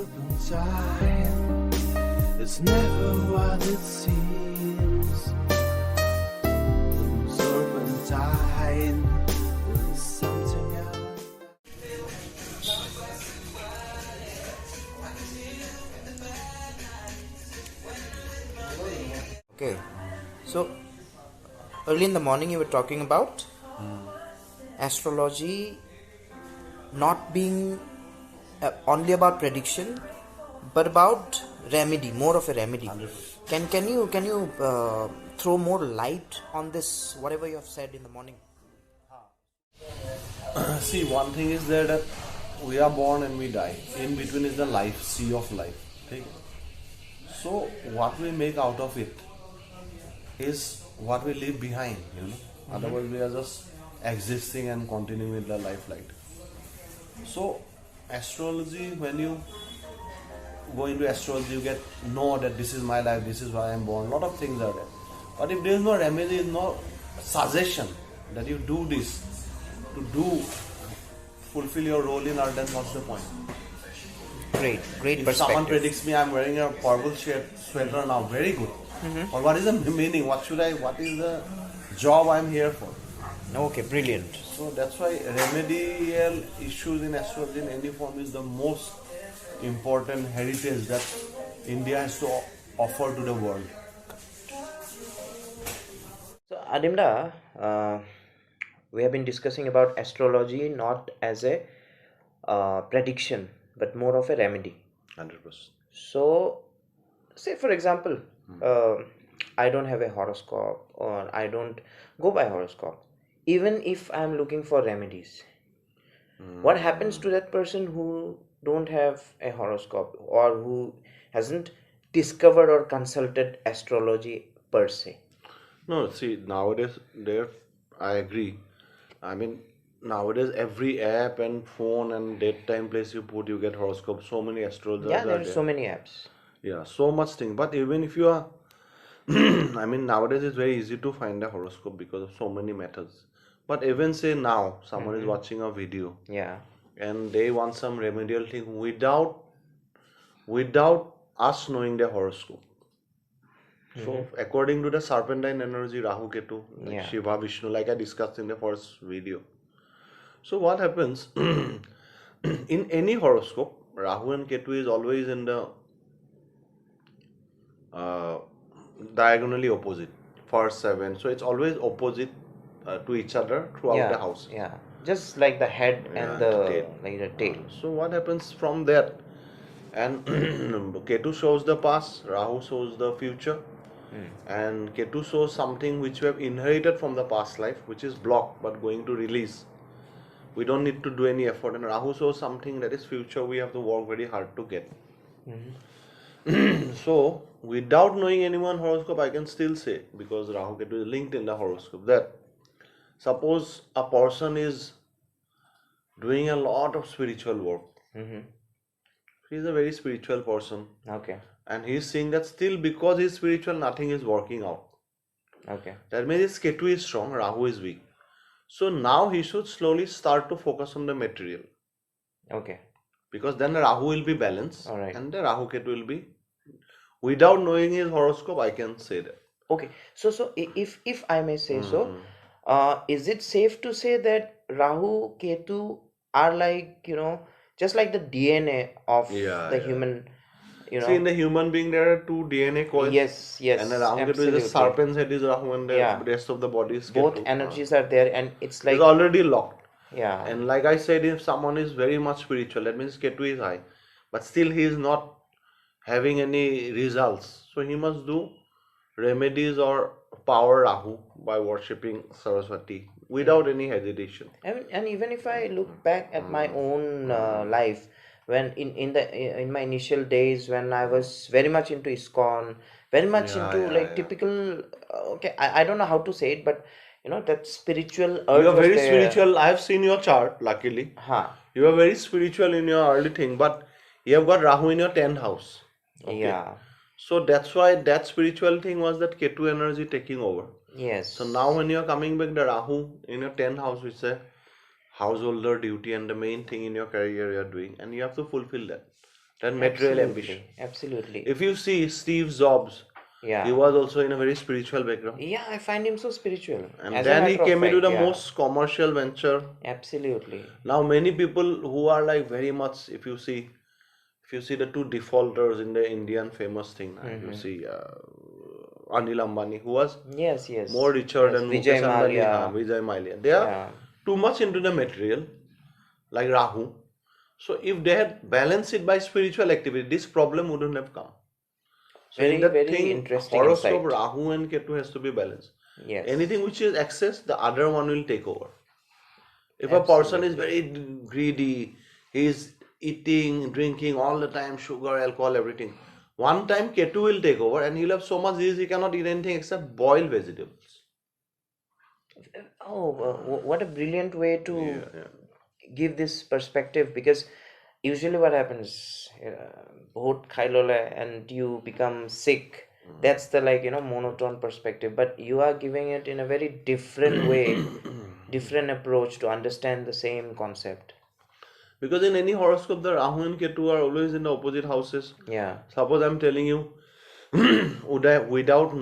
Serpentine, it's never what it seems. Serpentine, there's something else. Okay, so early in the morning you were talking about astrology not being only about prediction, but about remedy, more of a remedy. Can you throw more light on this? Whatever you have said in the morning. See, one thing is that we are born and we die. In between is the life, sea of life. Okay? So, what we make out of it is what we leave behind, Otherwise, we are just existing and continuing with the life light. So, astrology, when you go into astrology, you know that this is my life, this is why I am born. A lot of things are there. But if there is no remedy, no suggestion that you do this to fulfill your role in earth, then what's the point? Great If perspective. someone predicts me, I'm wearing a purple sweater now, very good. Or what is the meaning? What is the job I'm here for? Okay, brilliant. So that's why remedial issues in astrology in any form is the most important heritage that India has to offer to the world. So Adimda, we have been discussing about astrology not as a prediction, but more of a remedy. 100%. So, say for example, I don't have a horoscope or I don't go by horoscope. Even if I'm looking for remedies, what happens to that person who don't have a horoscope or who hasn't discovered or consulted astrology per se? No, see, nowadays, I agree. I mean, nowadays, every app and phone and date time place you put, you get horoscope. So many astrologers Yeah, are there are there. so many apps. Yeah, so much thing. But even if you are, I mean, nowadays it's very easy to find a horoscope because of so many methods. But even say now, someone is watching a video Yeah. and they want some remedial thing without us knowing their horoscope. So according to the Serpentine energy, Rahu-Ketu, like Yeah. Shiva, Vishnu, like I discussed in the first video. So what happens in any horoscope, Rahu and Ketu is always in the diagonally opposite, first seven. So it's always opposite to each other throughout the house. Yeah. Just like the head and the tail. So what happens from there? And Ketu shows the past, Rahu shows the future, and Ketu shows something which we have inherited from the past life, which is blocked but going to release. We don't need to do any effort, and Rahu shows something that is future. We have to work very hard to get. So, without knowing anyone horoscope, I can still say, because Rahu Ketu is linked in the horoscope, that suppose a person is doing a lot of spiritual work. He is a very spiritual person. Okay. And he is seeing that still because he is spiritual, nothing is working out. Okay. That means his Ketu is strong, Rahu is weak. So now he should slowly start to focus on the material. Okay. Because then the Rahu will be balanced. All right. And the Rahu Ketu will be, without knowing his horoscope, I can say that. Okay. So if I may say so, is it safe to say that Rahu, Ketu are like, just like the DNA of the human, See, in the human being, there are two DNA coils. Yes, And the Rahu Ketu is the serpent's head is Rahu and the rest of the body is Ketu. both energies are there, and it's like It's already locked. Yeah. And like I said, if someone is very much spiritual, that means Ketu is high. But still he is not having any results. So he must do remedies or power Rahu by worshipping Saraswati without any hesitation. And even if I look back at my own life, when in my initial days when I was very much into ISKCON, very much into typical I don't know how to say it, but that spiritual urge. You are was very there. spiritual. I have seen your chart, luckily. You are very spiritual in your early thing, but you have got Rahu in your 10th house. Okay. Yeah. So that's why that spiritual thing was that Ketu energy taking over. Yes. So now when you are coming back, the Rahu in your 10th house, which is a householder duty and the main thing in your career you are doing, and you have to fulfill that. than material Absolutely. ambition. Absolutely. If you see Steve Jobs, Yeah. he was also in a very spiritual background. Yeah, I find him so spiritual. And As a then he matter of came into fact, the yeah. most commercial venture. Absolutely. Now many people who are like very much, if you see the two defaulters in the Indian famous thing, if you see Anil Ambani, who was Yes, yes. more richer Yes, than Vijay Mukesh Ambani, Mallya. Vijay Mallya. They are Yeah. too much into the material, like Rahu. So if they had balanced it by spiritual activity, this problem wouldn't have come. So in Very, that very thing, interesting horoscope, insight. Rahu and Ketu has to be balanced. Yes. Anything which is excess, the other one will take over. If a person is very greedy, he is eating, drinking all the time, sugar, alcohol, everything. One time Ketu will take over and he'll have so much disease he cannot eat anything except boiled vegetables. Oh, what a brilliant way to Yeah. give this perspective, because usually what happens, bahut khai lo le and you become sick. That's the monotone perspective, but you are giving it in a very different way, different approach to understand the same concept. Because in any horoscope, the Rahu and Ketu are always in the opposite houses. Yeah. Suppose I'm telling you, without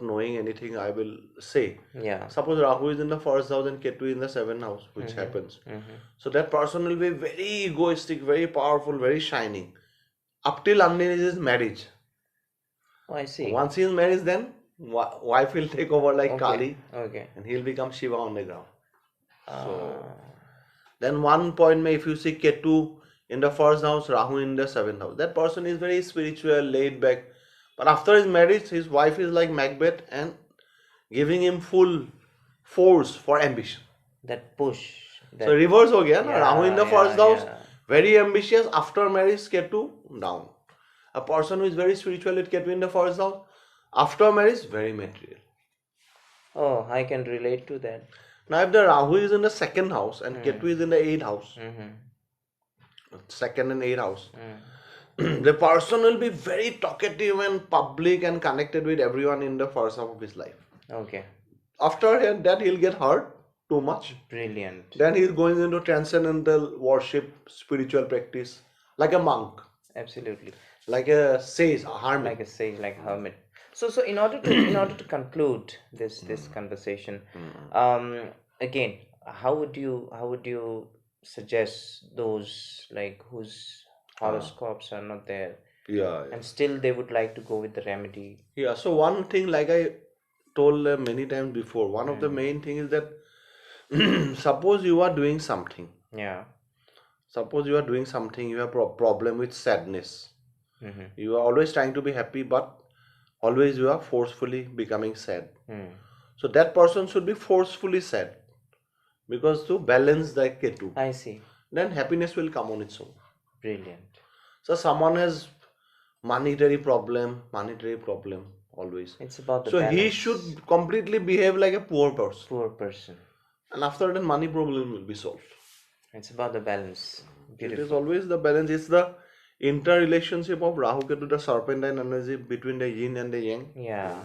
knowing anything, I will say. Yeah. Suppose Rahu is in the first house and Ketu in the seventh house, which happens. So that person will be very egoistic, very powerful, very shining, up till until his marriage. Oh, I see. Once he is married, then wife will take over like Kali, Okay. and he'll become Shiva on the ground. So then one point, if you see Ketu in the first house, Rahu in the seventh house, that person is very spiritual, laid back. But after his marriage, his wife is like Macbeth and giving him full force for ambition. That push. So reverse ho gaya na? Rahu in the first house, yeah. very ambitious. After marriage, Ketu down. A person who is very spiritual with Ketu in the first house, after marriage, very material. Oh, I can relate to that. Now, if the Rahu is in the second house and Ketu is in the eighth house, second and eighth house, the person will be very talkative and public and connected with everyone in the first half of his life. Okay. After that, he'll get hurt too much. Brilliant. Then he's going into transcendental worship, spiritual practice, like a monk, Absolutely. like a sage, a hermit. Like a sage, like hermit. So in order to conclude this conversation, again, how would you suggest those like whose horoscopes are not there Yeah. and still they would like to go with the remedy? Yeah. So one thing, like I told many times before, one of the main thing is that suppose you are doing something. Yeah. Suppose you are doing something, you have problem with sadness. You are always trying to be happy, but always you are forcefully becoming sad. So that person should be forcefully sad, because to balance the Ketu, I see. then happiness will come on its own. Brilliant. So someone has monetary problem always. It's about the So he balance. should completely behave like a poor person, Poor person. and after that money problem will be solved. It's about the balance. It is Beautiful. always the balance. It's the interrelationship of Rahu-Ketu, the serpentine energy between the yin and the yang. Yeah.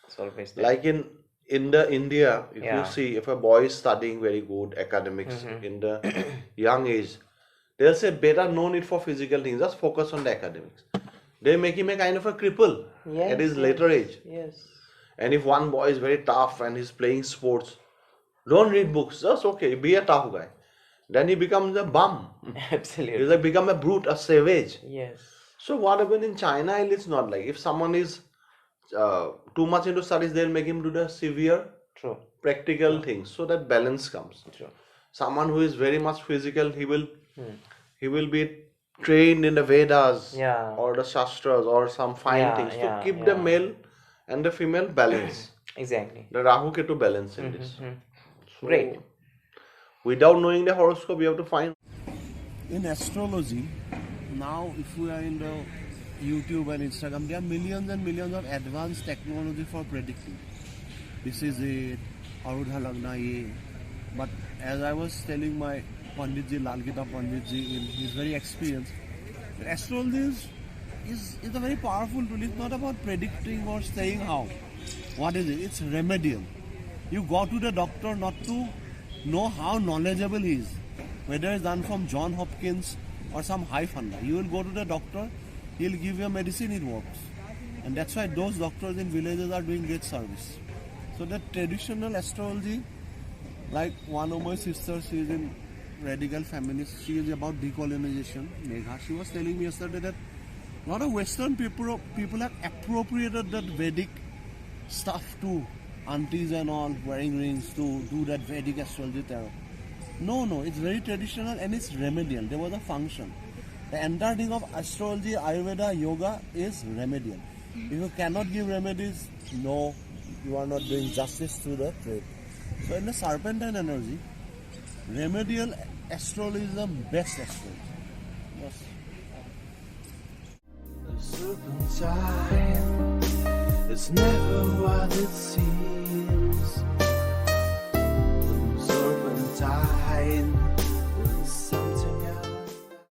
It's always there. Like in the India, if Yeah. you see, if a boy is studying very good academics in the young age, they'll say, better no need for physical things, just focus on the academics. They make him a kind of a cripple at his later age. Yes. And if one boy is very tough and he's playing sports, don't read books, just okay, be a tough guy. Then he becomes a bum. Absolutely. He's like become a brute, a savage. Yes. So what happened in China, it's not like, if someone is too much into studies, they'll make him do the severe True. practical things, so that balance comes. True. Someone who is very much physical, he will be trained in the Vedas Yeah. or the Shastras or some fine things to keep the male and the female balance. Exactly. The Rahu-Ketu balance in this. So, Great. without knowing the horoscope, you have to find. In astrology, now if we are in the YouTube and Instagram, there are millions and millions of advanced technology for predicting. This is it, Arudha Lagna ye. But as I was telling my Panditji, Lalgita Panditji, he's very experienced, astrology is a very powerful tool. It's not about predicting or saying how. What is it? It's remedial. You go to the doctor not to know how knowledgeable he is. Whether it's done from John Hopkins, or some high funda. You will go to the doctor, he'll give you a medicine, it works. And that's why those doctors in villages are doing great service. So the traditional astrology, like one of my sisters, she is in radical feminist, she is about decolonization, Megha. She was telling me yesterday that a lot of Western people have appropriated that Vedic stuff too. Aunties and all wearing rings to do that Vedic astrology tarot. No, it's very traditional and it's remedial. There was a function. The entire thing of astrology, Ayurveda, yoga is remedial. If you cannot give remedies, no, you are not doing justice to the trade. So in the Serpentine energy, remedial astrology is the best astrology. Yes. The serpentine, it's never what it seems. The serpentine,